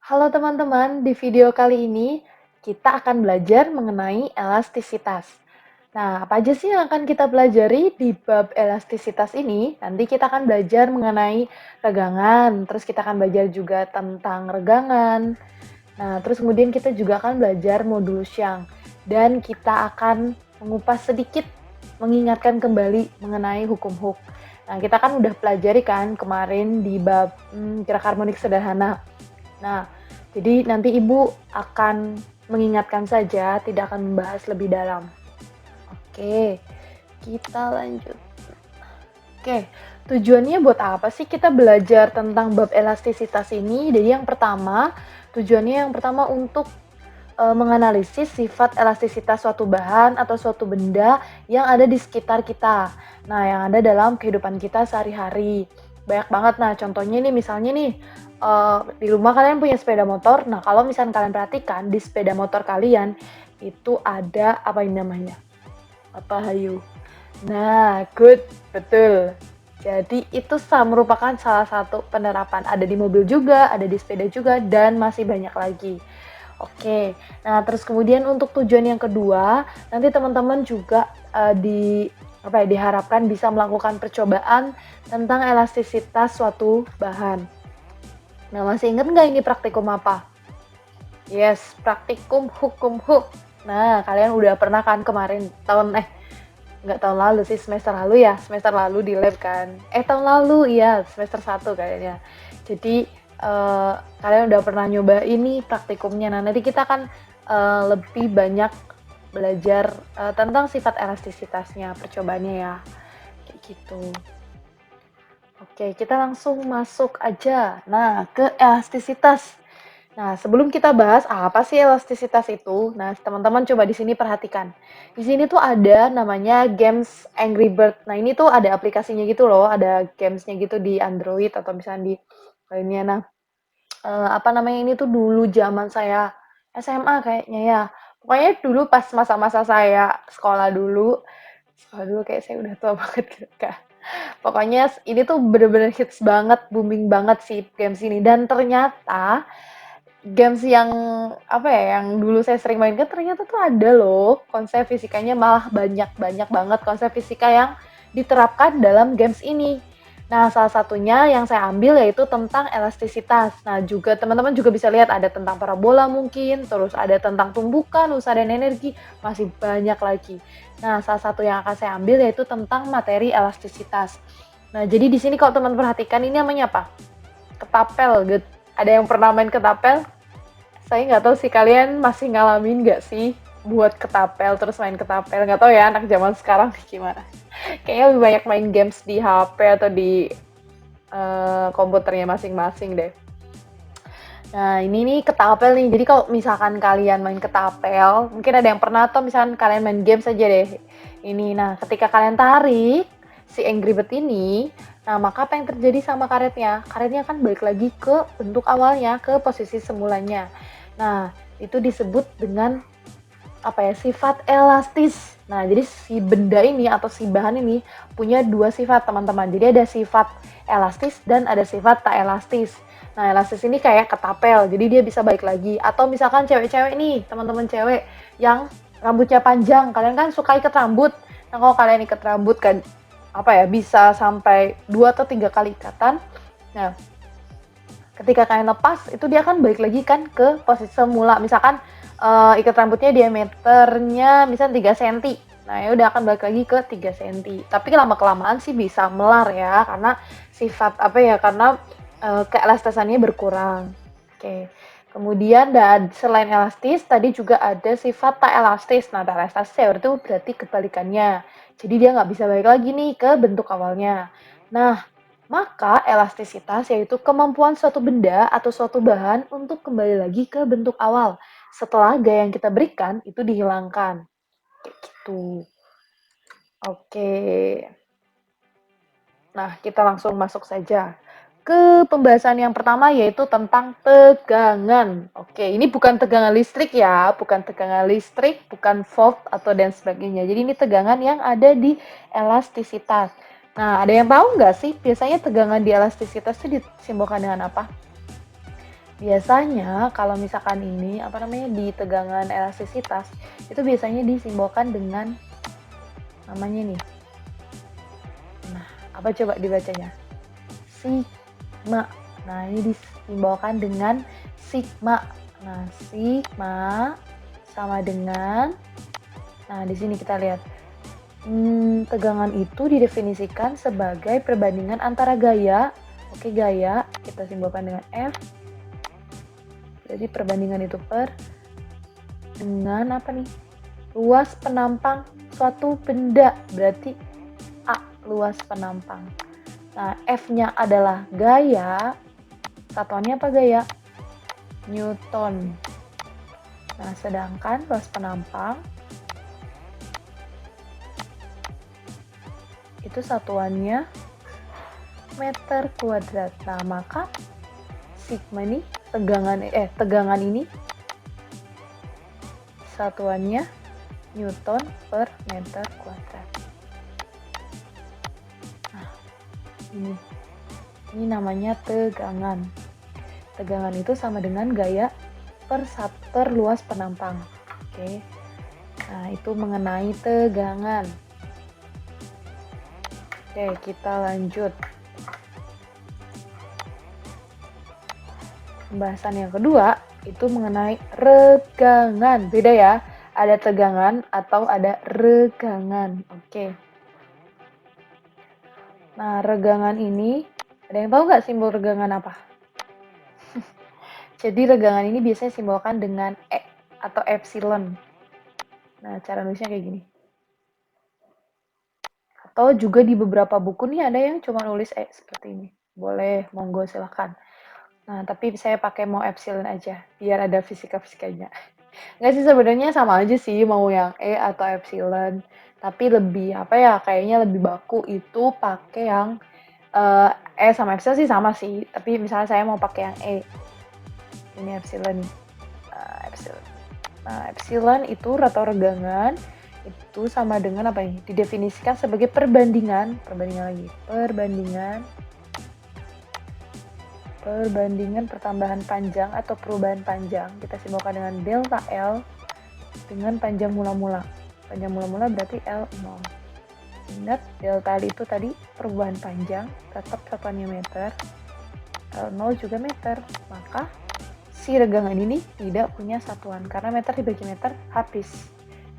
Halo teman-teman, di video kali ini kita akan belajar mengenai elastisitas. Nah, apa aja sih yang akan kita pelajari di bab elastisitas ini? Nanti kita akan belajar mengenai regangan, terus kita akan belajar juga tentang regangan. Nah, terus kemudian kita juga akan belajar modulus Young. Dan kita akan mengupas sedikit, mengingatkan kembali mengenai hukum Hooke. Nah, kita kan udah pelajari kan kemarin di bab gerak harmonik sederhana. Nah, jadi nanti Ibu akan mengingatkan saja, tidak akan membahas lebih dalam. Oke, kita lanjut. Oke, tujuannya buat apa sih kita belajar tentang bab elastisitas ini? Jadi yang pertama, tujuannya yang pertama untuk menganalisis sifat elastisitas suatu bahan atau suatu benda yang ada di sekitar kita. Nah, yang ada dalam kehidupan kita sehari-hari. Banyak banget. Nah, contohnya nih, misalnya nih, di rumah kalian punya sepeda motor. Nah, kalau misalnya kalian perhatikan, di sepeda motor kalian itu ada apa ini namanya? Apa hayu? Nah, good, betul. Jadi itu merupakan salah satu penerapan. Ada di mobil juga, ada di sepeda juga, dan masih banyak lagi. Oke, nah terus kemudian untuk tujuan yang kedua, nanti teman-teman juga diharapkan bisa melakukan percobaan tentang elastisitas suatu bahan. Nah, masih ingat nggak ini praktikum apa? Yes, praktikum hukum Hooke. Nah, kalian udah pernah kan kemarin nggak tahun lalu sih, semester lalu ya, semester lalu di lab kan. Tahun lalu, iya, semester 1 kayaknya. Jadi, kalian udah pernah nyoba ini praktikumnya. Nah, nanti kita akan lebih banyak belajar tentang sifat elastisitasnya, percobaannya ya. Kayak gitu. Oke, kita langsung masuk aja. Nah, ke elastisitas. Nah, sebelum kita bahas apa sih elastisitas itu, nah teman-teman coba di sini perhatikan. Di sini tuh ada namanya Games Angry Bird. Nah, ini tuh ada aplikasinya gitu loh, ada gamesnya gitu di Android atau misalnya di lainnya. Nah, apa namanya ini tuh dulu zaman saya SMA kayaknya ya. Pokoknya dulu pas masa-masa saya sekolah dulu kayak saya udah tua banget gitu Kak. Pokoknya ini tuh bener-bener hits banget, booming banget sih games ini. Dan ternyata games yang apa ya, yang dulu saya sering mainkan ternyata tuh ada loh konsep fisikanya, malah banyak banget konsep fisika yang diterapkan dalam games ini. Nah, salah satunya yang saya ambil yaitu tentang elastisitas. Nah, juga teman-teman juga bisa lihat ada tentang parabola mungkin, terus ada tentang tumbukan, usaha dan energi, masih banyak lagi. Nah, salah satu yang akan saya ambil yaitu tentang materi elastisitas. Nah, jadi di sini kalau teman perhatikan ini namanya apa? Ketapel. Gitu. Ada yang pernah main ketapel? Saya nggak tahu sih kalian masih ngalamin nggak sih buat ketapel terus main ketapel, nggak tahu ya anak zaman sekarang gimana. Kayaknya lebih banyak main games di HP atau di komputernya masing-masing deh. Nah, ini nih ketapel nih. Jadi kalau misalkan kalian main ketapel, mungkin ada yang pernah atau misalkan kalian main game saja deh. Ini, nah ketika kalian tarik si Angry Bird ini, nah maka apa yang terjadi sama karetnya? Karetnya akan balik lagi ke bentuk awalnya, ke posisi semulanya. Nah, itu disebut dengan apa ya, sifat elastis. Nah, jadi si benda ini atau si bahan ini punya dua sifat, teman-teman. Jadi ada sifat elastis dan ada sifat tak elastis. Nah, elastis ini kayak ketapel, jadi dia bisa balik lagi. Atau misalkan cewek-cewek nih, teman-teman cewek yang rambutnya panjang, kalian kan suka ikat rambut. Nah, kalau kalian ikat rambut kan apa ya, bisa sampai 2 atau 3 kali ikatan. Nah, ketika kalian lepas, itu dia akan balik lagi kan ke posisi semula. Misalkan ikat rambutnya diameternya misalnya 3 cm. Nah, ya udah akan balik lagi ke 3 cm. Tapi lama-kelamaan sih bisa melar ya, karena sifat apa ya, karena keelastisannya berkurang. Oke. Kemudian dan selain elastis, tadi juga ada sifat tak elastis. Nah, tak elastis ya itu berarti kebalikannya. Jadi dia nggak bisa balik lagi nih ke bentuk awalnya. Nah, maka elastisitas yaitu kemampuan suatu benda atau suatu bahan untuk kembali lagi ke bentuk awal setelah gaya yang kita berikan itu dihilangkan. Kayak gitu. Oke. Nah, kita langsung masuk saja ke pembahasan yang pertama yaitu tentang tegangan. Oke, ini bukan tegangan listrik ya, bukan tegangan listrik, bukan volt atau dan sebagainya. Jadi ini tegangan yang ada di elastisitas. Nah, ada yang tahu nggak sih biasanya tegangan di elastisitas itu disimbolkan dengan apa? Biasanya kalau misalkan ini apa namanya di tegangan elastisitas itu biasanya disimbolkan dengan namanya nih. Nah, apa coba dibacanya? Sigma. Nah, ini disimbolkan dengan sigma. Nah, sigma sama dengan, nah di sini kita lihat, tegangan itu didefinisikan sebagai perbandingan antara gaya, oke gaya, kita simbolkan dengan F, jadi perbandingan itu dengan apa nih? Luas penampang suatu benda, berarti A, luas penampang. Nah, F-nya adalah gaya, satuannya apa gaya? Newton. Nah, sedangkan luas penampang itu satuannya meter kuadrat. Nah, maka sigma ini tegangan ini satuannya Newton per meter kuadrat. Nah, ini namanya tegangan. Tegangan itu sama dengan gaya per luas penampang. Oke. Nah, itu mengenai tegangan. Oke, kita lanjut. Pembahasan yang kedua itu mengenai regangan. Beda ya, ada tegangan atau ada regangan. Oke. Nah, regangan ini, ada yang tahu nggak simbol regangan apa? Jadi regangan ini biasanya simbolkan dengan E atau epsilon. Nah, cara nulisnya kayak gini. Atau juga di beberapa buku nih ada yang cuma nulis E seperti ini. Boleh, monggo silahkan. Nah, tapi saya pakai mau epsilon aja, biar ada fisika-fisikanya. Nggak sih, sebenarnya sama aja sih, mau yang E atau epsilon. Tapi lebih, apa ya, kayaknya lebih baku itu pakai yang E sama epsilon sih sama sih. Tapi misalnya saya mau pakai yang E. Ini epsilon. Epsilon. Nah, epsilon itu atau regangan itu sama dengan apa nih? Didefinisikan sebagai perbandingan pertambahan panjang atau perubahan panjang. Kita simbolkan dengan delta L dengan panjang mula-mula. Panjang mula-mula berarti L0. Ingat, delta L itu tadi perubahan panjang, tetap satuannya meter. L0 juga meter. Maka si regangan ini tidak punya satuan karena meter dibagi meter habis.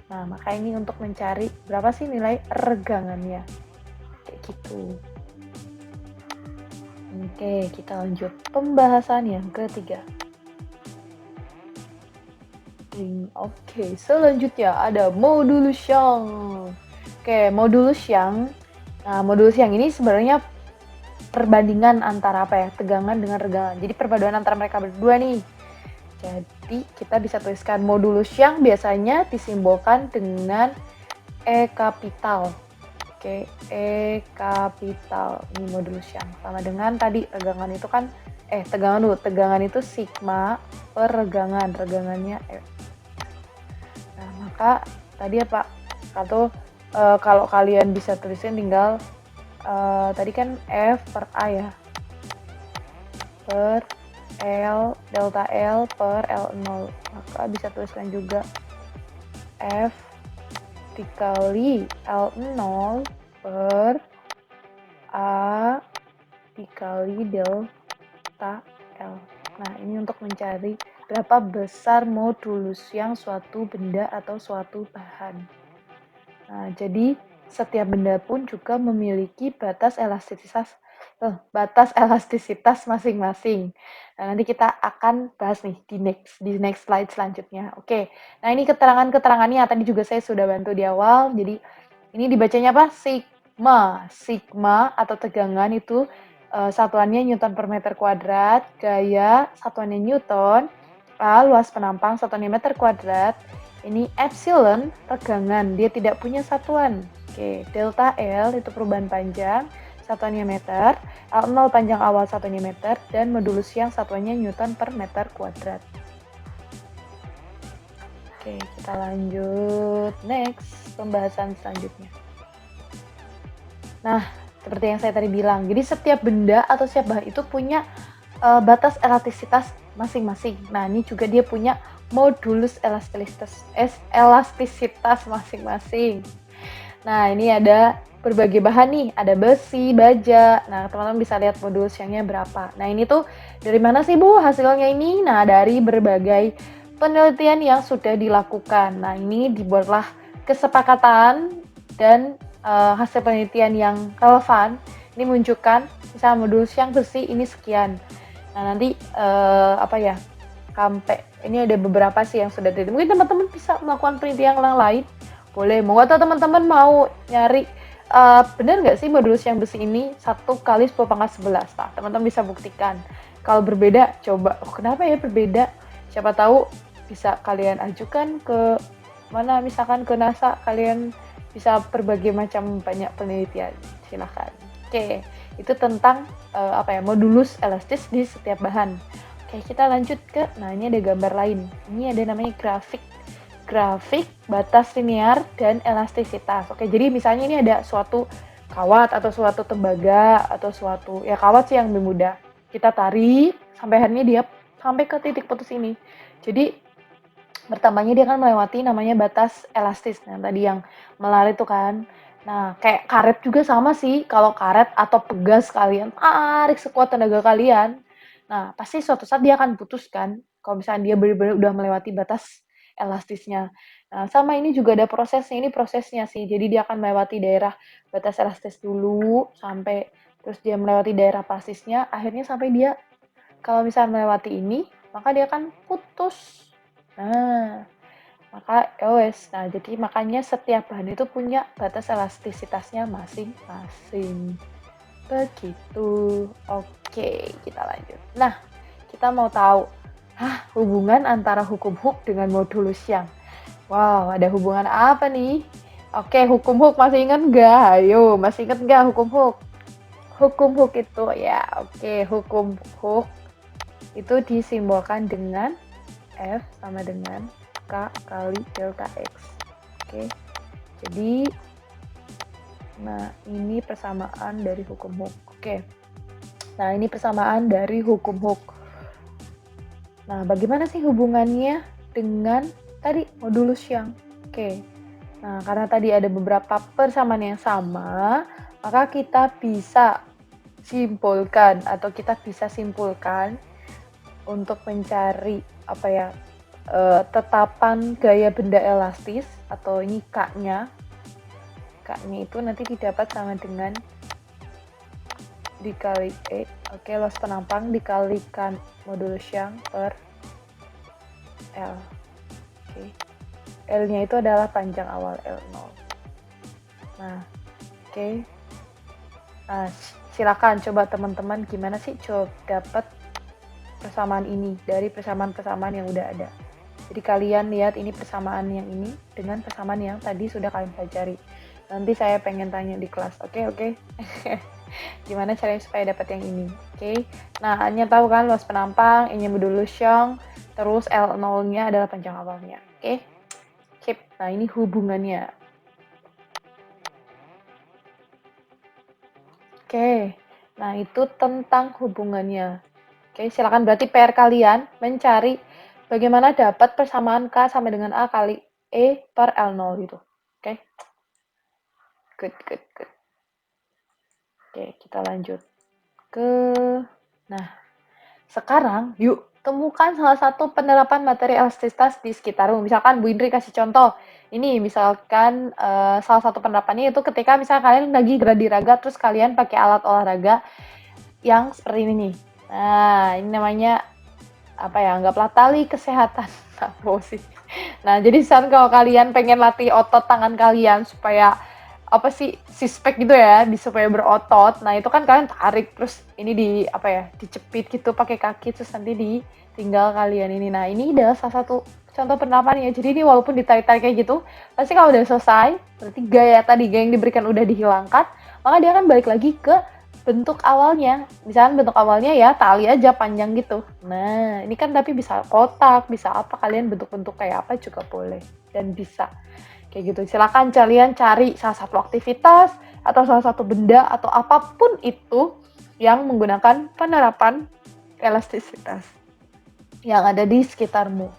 Nah, maka ini untuk mencari berapa sih nilai regangannya. Kayak gitu. Oke, kita lanjut pembahasan yang ketiga. Oke, selanjutnya ada modulus Young. Oke, modulus Young. Nah, modulus Young ini sebenarnya perbandingan antara apa ya? Tegangan dengan regangan. Jadi perpaduan antara mereka berdua nih. Jadi kita bisa tuliskan modulus Young biasanya disimbolkan dengan E kapital. Oke, E kapital. Ini modulus Young. Sama dengan tadi regangan itu kan, tegangan dulu. Tegangan itu sigma per regangan. Regangannya E. Nah, maka tadi apa? Kalau kalian bisa tulisin tinggal tadi kan F per A ya. Per L, delta L per L0. Maka bisa tuliskan juga F dikali L0 per A dikali delta L. Nah, ini untuk mencari berapa besar modulus yang suatu benda atau suatu bahan. Nah, jadi setiap benda pun juga memiliki batas elastisitas masing-masing. Nah, nanti kita akan bahas nih di next slide selanjutnya. Oke. Nah, ini keterangannya tadi juga saya sudah bantu di awal. Jadi ini dibacanya apa? Sigma. Sigma atau tegangan itu satuannya Newton per meter kuadrat, gaya satuannya Newton, luas penampang satuannya meter kuadrat. Ini epsilon regangan, dia tidak punya satuan. Oke, delta L itu perubahan panjang, satuannya meter, L0 panjang awal satuannya meter, dan modulus Young satuannya Newton per meter kuadrat. Oke, kita lanjut next pembahasan selanjutnya. Nah, seperti yang saya tadi bilang, jadi setiap benda atau setiap bahan itu punya batas elastisitas masing-masing. Nah, ini juga dia punya modulus elastisitas masing-masing. Nah, ini ada berbagai bahan nih, ada besi, baja. Nah, teman-teman bisa lihat modulus yang berapa. Nah, ini tuh dari mana sih Bu hasilnya ini? Nah, dari berbagai penelitian yang sudah dilakukan. Nah, ini dibuatlah kesepakatan dan hasil penelitian yang relevan. Ini menunjukkan misalnya modulus yang besi ini sekian. Nah, nanti sampai ini ada beberapa sih yang sudah diteliti. Mungkin teman-teman bisa melakukan penelitian yang lain. Boleh, mau atau teman-teman mau nyari benar nggak sih modulus yang besi ini 1 kali 10 pangkat 11. Nah, teman-teman bisa buktikan. Kalau berbeda, coba. Oh, kenapa ya berbeda? Siapa tahu bisa kalian ajukan ke mana, misalkan ke NASA, kalian bisa berbagai macam banyak penelitian. Silahkan. Oke, itu tentang modulus elastis di setiap bahan. Oke, kita lanjut ke, nah ini ada gambar lain. Ini ada namanya grafik batas linear dan elastisitas. Oke, jadi misalnya ini ada suatu kawat atau suatu tembaga atau suatu, ya kawat sih yang lebih mudah. Kita tarik sampai akhirnya dia sampai ke titik putus ini. Jadi pertamanya dia kan melewati namanya batas elastis. Nah, tadi yang melar itu kan. Nah, kayak karet juga sama sih. Kalau karet atau pegas kalian tarik sekuat tenaga kalian, nah pasti suatu saat dia akan putus kan. Kalau misalnya dia benar-benar udah melewati batas elastisnya. Nah, sama ini juga ada prosesnya. Ini prosesnya sih. Jadi dia akan melewati daerah batas elastis dulu sampai terus dia melewati daerah plastisnya. Akhirnya sampai dia kalau misalnya melewati ini, maka dia akan putus. Nah, maka nah jadi makanya setiap bahan itu punya batas elastisitasnya masing-masing. Begitu. Oke, kita lanjut. Nah, kita mau tahu hubungan antara hukum Hooke dengan modulus Young. Wow, ada hubungan apa nih? Oke, hukum Hooke masih ingat nggak? Ayo, masih ingat nggak hukum Hooke? Hukum Hooke itu ya, hukum Hooke itu disimbolkan dengan F sama dengan K kali delta X. Jadi nah ini persamaan dari hukum Hooke. Nah, ini persamaan dari hukum Hooke. Nah, bagaimana sih hubungannya dengan tadi modulus Young? Nah, karena tadi ada beberapa persamaan yang sama, maka kita bisa simpulkan untuk mencari tetapan gaya benda elastis atau ini K-nya. K-nya itu nanti didapat sama dengan dikali luas penampang dikalikan modulus Young per L. L-nya itu adalah panjang awal L0. Nah, Nah, silakan coba teman-teman gimana sih dapat persamaan ini dari persamaan-persamaan yang udah ada. Jadi kalian lihat ini persamaan yang ini dengan persamaan yang tadi sudah kalian pelajari. Nanti saya pengen tanya di kelas. Oke. Gimana caranya supaya dapat yang ini? Nah, hanya tahu kan luas penampang, ini modulus Young, terus L0-nya adalah panjang awalnya. Nah, ini hubungannya. Nah itu tentang hubungannya. Silakan berarti PR kalian mencari bagaimana dapat persamaan K sama dengan A kali E per L0 gitu. Good. Kita lanjut nah sekarang yuk temukan salah satu penerapan materi elastisitas di sekitarmu. Misalkan Bu Indri kasih contoh. Ini misalkan salah satu penerapannya itu ketika misalnya kalian lagi gladi raga terus kalian pakai alat olahraga yang seperti ini nih. Nah, ini namanya anggaplah tali kesehatan. Nah, jadi saat kalau kalian pengen latih otot tangan kalian supaya sispek gitu ya, supaya berotot. Nah, itu kan kalian tarik terus ini dicepit gitu pakai kaki terus nanti ditinggal kalian ini. Nah, ini adalah salah satu contoh penerapannya. Jadi ini walaupun ditarik-tarik kayak gitu, pasti kalau udah selesai, berarti gaya yang diberikan udah dihilangkan, maka dia akan balik lagi ke bentuk awalnya. Misalnya bentuk awalnya ya tali aja panjang gitu. Nah, ini kan tapi bisa kotak, bisa apa, kalian bentuk-bentuk kayak apa juga boleh dan bisa. Kayak gitu. Silakan kalian cari salah satu aktivitas atau salah satu benda atau apapun itu yang menggunakan penerapan elastisitas yang ada di sekitarmu.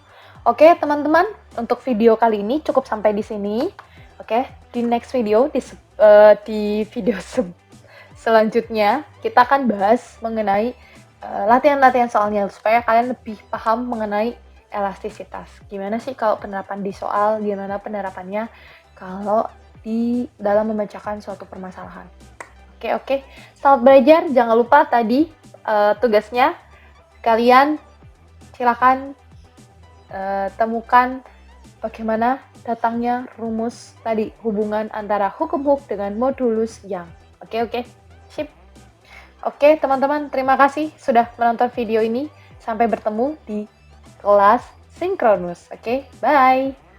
Oke, teman-teman, untuk video kali ini cukup sampai di sini. Oke, di next video, di video selanjutnya, kita akan bahas mengenai latihan-latihan soalnya, supaya kalian lebih paham mengenai elastisitas. Gimana sih kalau penerapan di soal, gimana penerapannya kalau di dalam memecahkan suatu permasalahan. Oke. Selamat belajar. Jangan lupa tadi tugasnya, kalian silakan temukan bagaimana datangnya rumus tadi, hubungan antara hukum Hooke dengan modulus Young. Oke, sip. Oke, teman-teman, terima kasih sudah menonton video ini. Sampai bertemu di kelas sinkronus. Oke, bye.